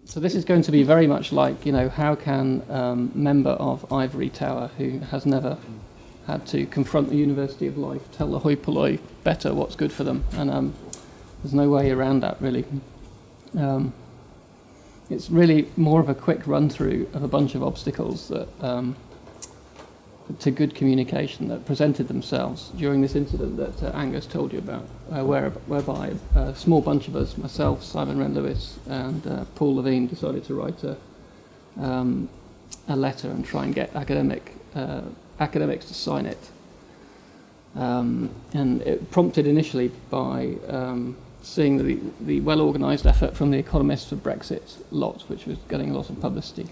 So this is going to be very much like, how can member of Ivory Tower who has never had to confront the University of Life tell the hoi polloi better what's good for them? And there's no way around that, really. It's really more of a quick run-through of a bunch of obstacles that to good communication that presented themselves during this incident that Angus told you about, whereby a small bunch of us, myself, Simon Wren-Lewis, and Paul Levine, decided to write a letter and try and get academics to sign it. And it prompted initially by seeing the well-organised effort from the Economists for Brexit lot, which was getting a lot of publicity.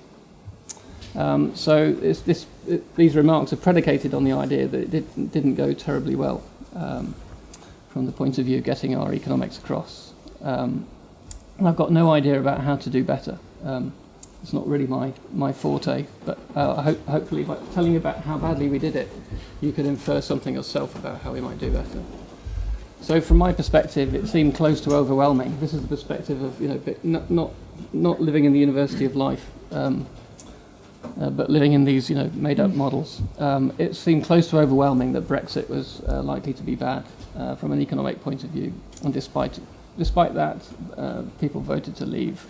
So these remarks are predicated on the idea that it didn't go terribly well from the point of view of getting our economics across. I've got no idea about how to do better. It's not really my forte, but hopefully by telling you about how badly we did it, you could infer something yourself about how we might do better. So from my perspective, it seemed close to overwhelming. This is the perspective of not living in the University of Life, but living in these made-up models. It seemed close to overwhelming that Brexit was likely to be bad from an economic point of view, and despite that, people voted to leave.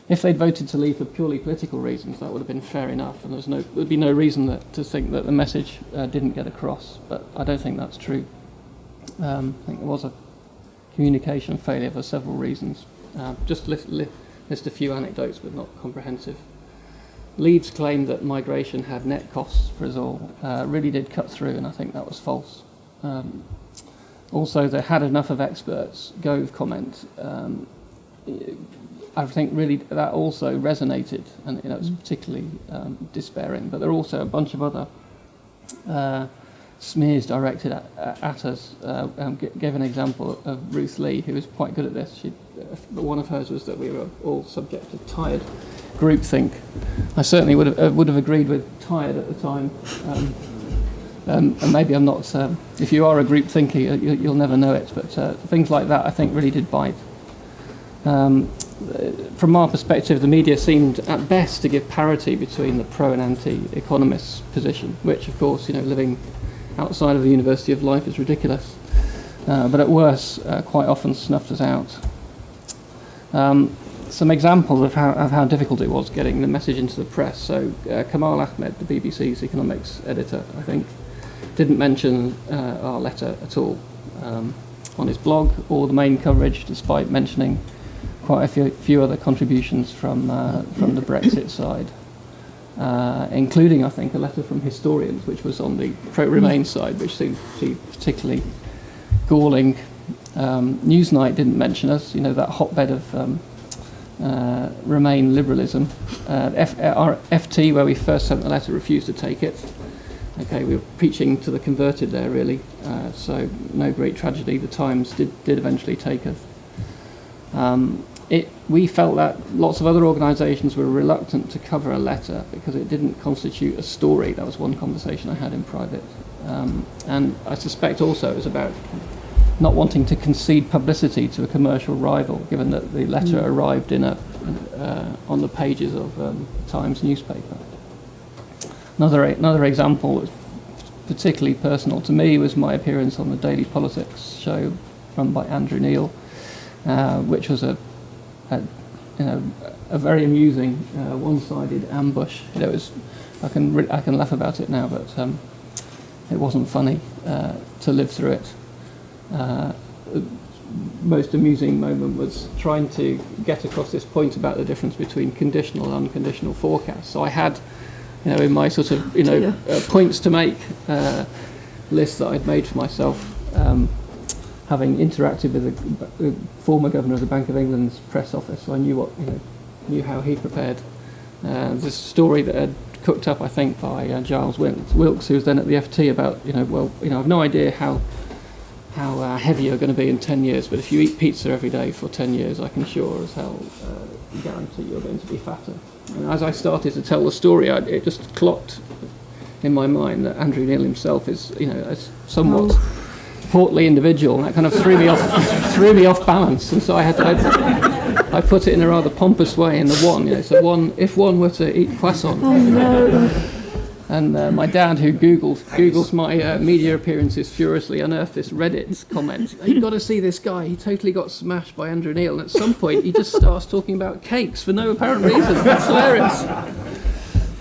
If they'd voted to leave for purely political reasons, that would have been fair enough, and there'd be no reason to think that the message didn't get across. But I don't think that's true. I think there was a communication failure for several reasons. Just list a few anecdotes, but not comprehensive. Leeds claimed that migration had net costs for us all. Really did cut through, and I think that was false. Also, they had enough of experts. Gove comment. I think really that also resonated, and it was particularly despairing. But there are also a bunch of other smears directed at us. Gave an example of Ruth Lee, who was quite good at this. One of hers was that we were all subject to tired groupthink. I certainly would have agreed with tired at the time, and maybe I'm not. If you are a group thinker, you'll never know it. But things like that, I think, really did bite. From our perspective, the media seemed at best to give parity between the pro and anti-economists' position, which, of course, living outside of the University of Life is ridiculous. But at worst, quite often snuffed us out. Some examples of how difficult it was getting the message into the press. So Kamal Ahmed, the BBC's economics editor, I think, didn't mention our letter at all on his blog or the main coverage, despite mentioning quite a few other contributions from the Brexit side, including, I think, a letter from historians, which was on the pro-Remain side, which seemed particularly galling. Newsnight didn't mention us, that hotbed of Remain liberalism. Our FT, where we first sent the letter, refused to take it. Okay, we were preaching to the converted there, really. So no great tragedy. The Times did eventually take us. We felt that lots of other organisations were reluctant to cover a letter because it didn't constitute a story. That was one conversation I had in private. And I suspect also it was about not wanting to concede publicity to a commercial rival, given that the letter arrived on the pages of Times newspaper. Another example was particularly personal to me was my appearance on the Daily Politics show run by Andrew Neil, which was a very amusing one-sided ambush. I can laugh about it now, but it wasn't funny to live through it. Most amusing moment was trying to get across this point about the difference between conditional and unconditional forecasts. So I had, in my sort of, points to make list that I'd made for myself, having interacted with the former governor of the Bank of England's press office, so I knew how he prepared. This story that had cooked up, I think, by Giles Wilkes, who was then at the FT, about, I've no idea how heavy you're going to be in 10 years, but if you eat pizza every day for 10 years, I can sure as hell guarantee you're going to be fatter. And as I started to tell the story, it just clocked in my mind that Andrew Neil himself is, a somewhat portly individual, and that kind of threw me off balance. And so I had I put it in a rather pompous way in the one. So if one were to eat croissant. Oh no. And my dad, who Googles my media appearances furiously, unearthed this Reddit comment. You've got to see this guy. He totally got smashed by Andrew Neil. And at some point, he just starts talking about cakes for no apparent reason. That's hilarious.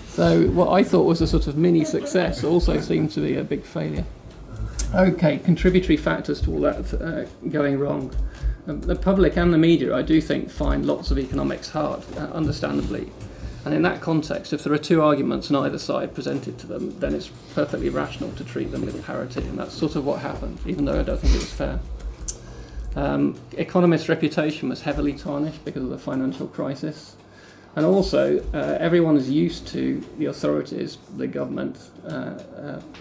So what I thought was a sort of mini success also seemed to be a big failure. Okay, contributory factors to all that going wrong. The public and the media, I do think, find lots of economics hard, understandably. And in that context, if there are two arguments on either side presented to them, then it's perfectly rational to treat them with parity, and that's sort of what happened, even though I don't think it was fair. Economists' reputation was heavily tarnished because of the financial crisis. And also, everyone is used to the authorities, the government,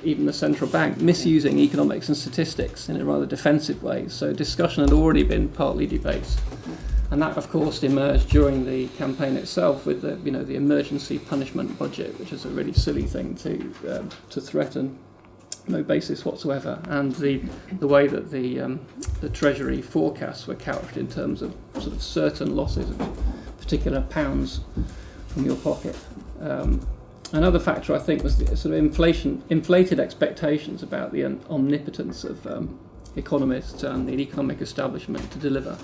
even the central bank, misusing economics and statistics in a rather defensive way. So discussion had already been partly debate. And that, of course, emerged during the campaign itself with the emergency punishment budget, which is a really silly thing to threaten, no basis whatsoever. And the way that the Treasury forecasts were couched in terms of sort of certain losses of particular pounds from your pocket. Another factor, I think, was the sort of inflated expectations about the omnipotence of economists and the economic establishment to deliver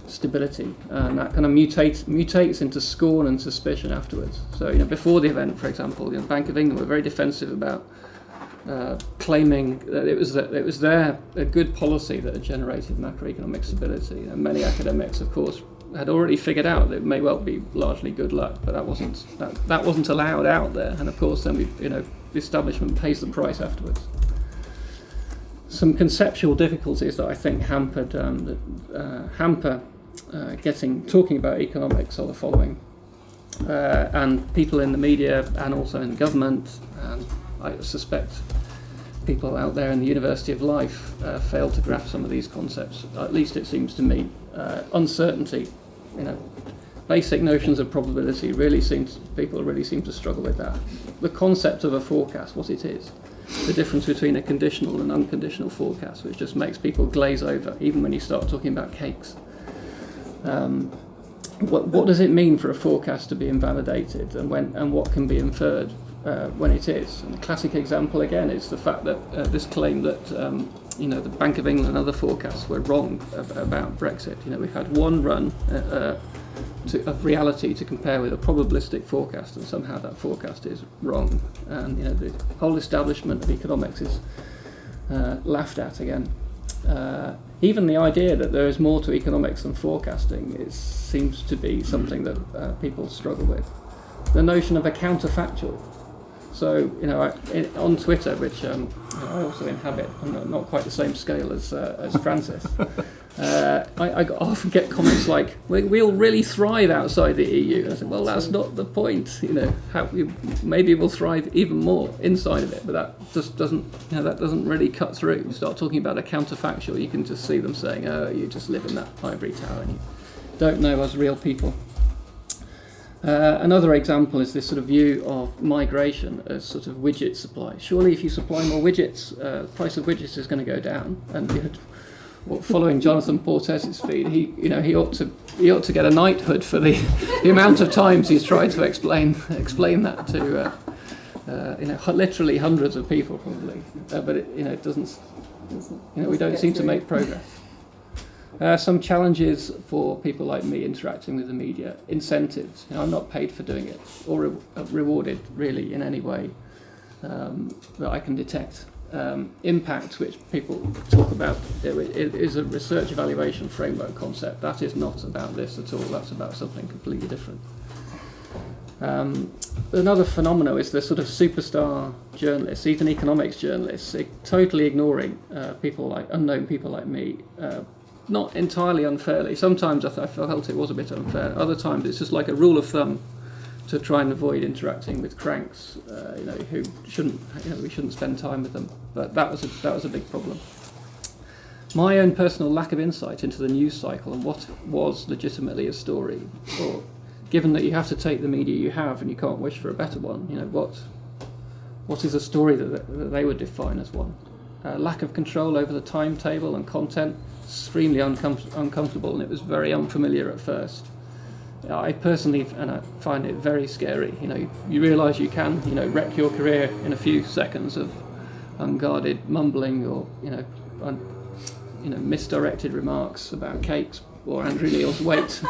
stability, and that kind of mutates into scorn and suspicion afterwards. So, before the event, for example, the Bank of England were very defensive about claiming that it was their a good policy that had generated macroeconomic stability. And many academics, of course, had already figured out that it may well be largely good luck, but that wasn't allowed out there. And of course, then the establishment pays the price afterwards. Some conceptual difficulties that I think hamper talking about economics are the following. And people in the media and also in government, and I suspect people out there in the University of Life fail to grasp some of these concepts. At least it seems to me. Uncertainty, basic notions of probability people really seem to struggle with that. The concept of a forecast, what it is, the difference between a conditional and unconditional forecast, which just makes people glaze over, even when you start talking about cakes. What does it mean for a forecast to be invalidated, and what can be inferred when it is? And the classic example again is the fact that this claim that the Bank of England and other forecasts were wrong about Brexit. We've had one run of reality to compare with a probabilistic forecast, and somehow that forecast is wrong. And the whole establishment of economics is laughed at again. Even the idea that there is more to economics than forecasting seems to be something that people struggle with. The notion of a counterfactual. So, on Twitter, which I also inhabit, on not quite the same scale as Francis, I often get comments like, "We'll really thrive outside the EU." And I said, "Well, that's not the point. Maybe we'll thrive even more inside of it, but that just doesn't really cut through." You start talking about a counterfactual, you can just see them saying, "Oh, you just live in that ivory tower and you don't know us real people." Another example is this sort of view of migration as sort of widget supply. Surely, if you supply more widgets, the price of widgets is going to go down. And following Jonathan Portes's feed, he ought to get a knighthood for the amount of times he's tried to explain that to literally hundreds of people probably. But it doesn't. We don't seem to make progress. Some challenges for people like me interacting with the media. Incentives. I'm not paid for doing it or rewarded really in any way that I can detect. Impact, which people talk about, it is a research evaluation framework concept. That is not about this at all. That's about something completely different. Another phenomenon is the sort of superstar journalists, even economics journalists, totally ignoring unknown people like me. Not entirely unfairly. Sometimes I felt it was a bit unfair. Other times it's just like a rule of thumb to try and avoid interacting with cranks, who we shouldn't spend time with them. But that was a big problem. My own personal lack of insight into the news cycle and what was legitimately a story, or given that you have to take the media you have and you can't wish for a better one, what is a story that they would define as one? lack of control over the timetable and content, extremely uncomfortable, and it was very unfamiliar at first. I personally I find it very scary. You realise you can, wreck your career in a few seconds of unguarded mumbling or, misdirected remarks about cakes or Andrew Neil's weight.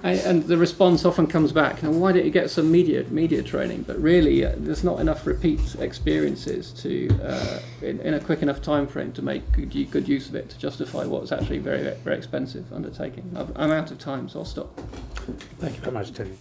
And the response often comes back, why don't you get some media training? But really, there's not enough repeat experiences to, in a quick enough time frame, to make good use of it to justify what's actually very, very expensive undertaking. I'm out of time, so I'll stop. Thank you very much, Tony.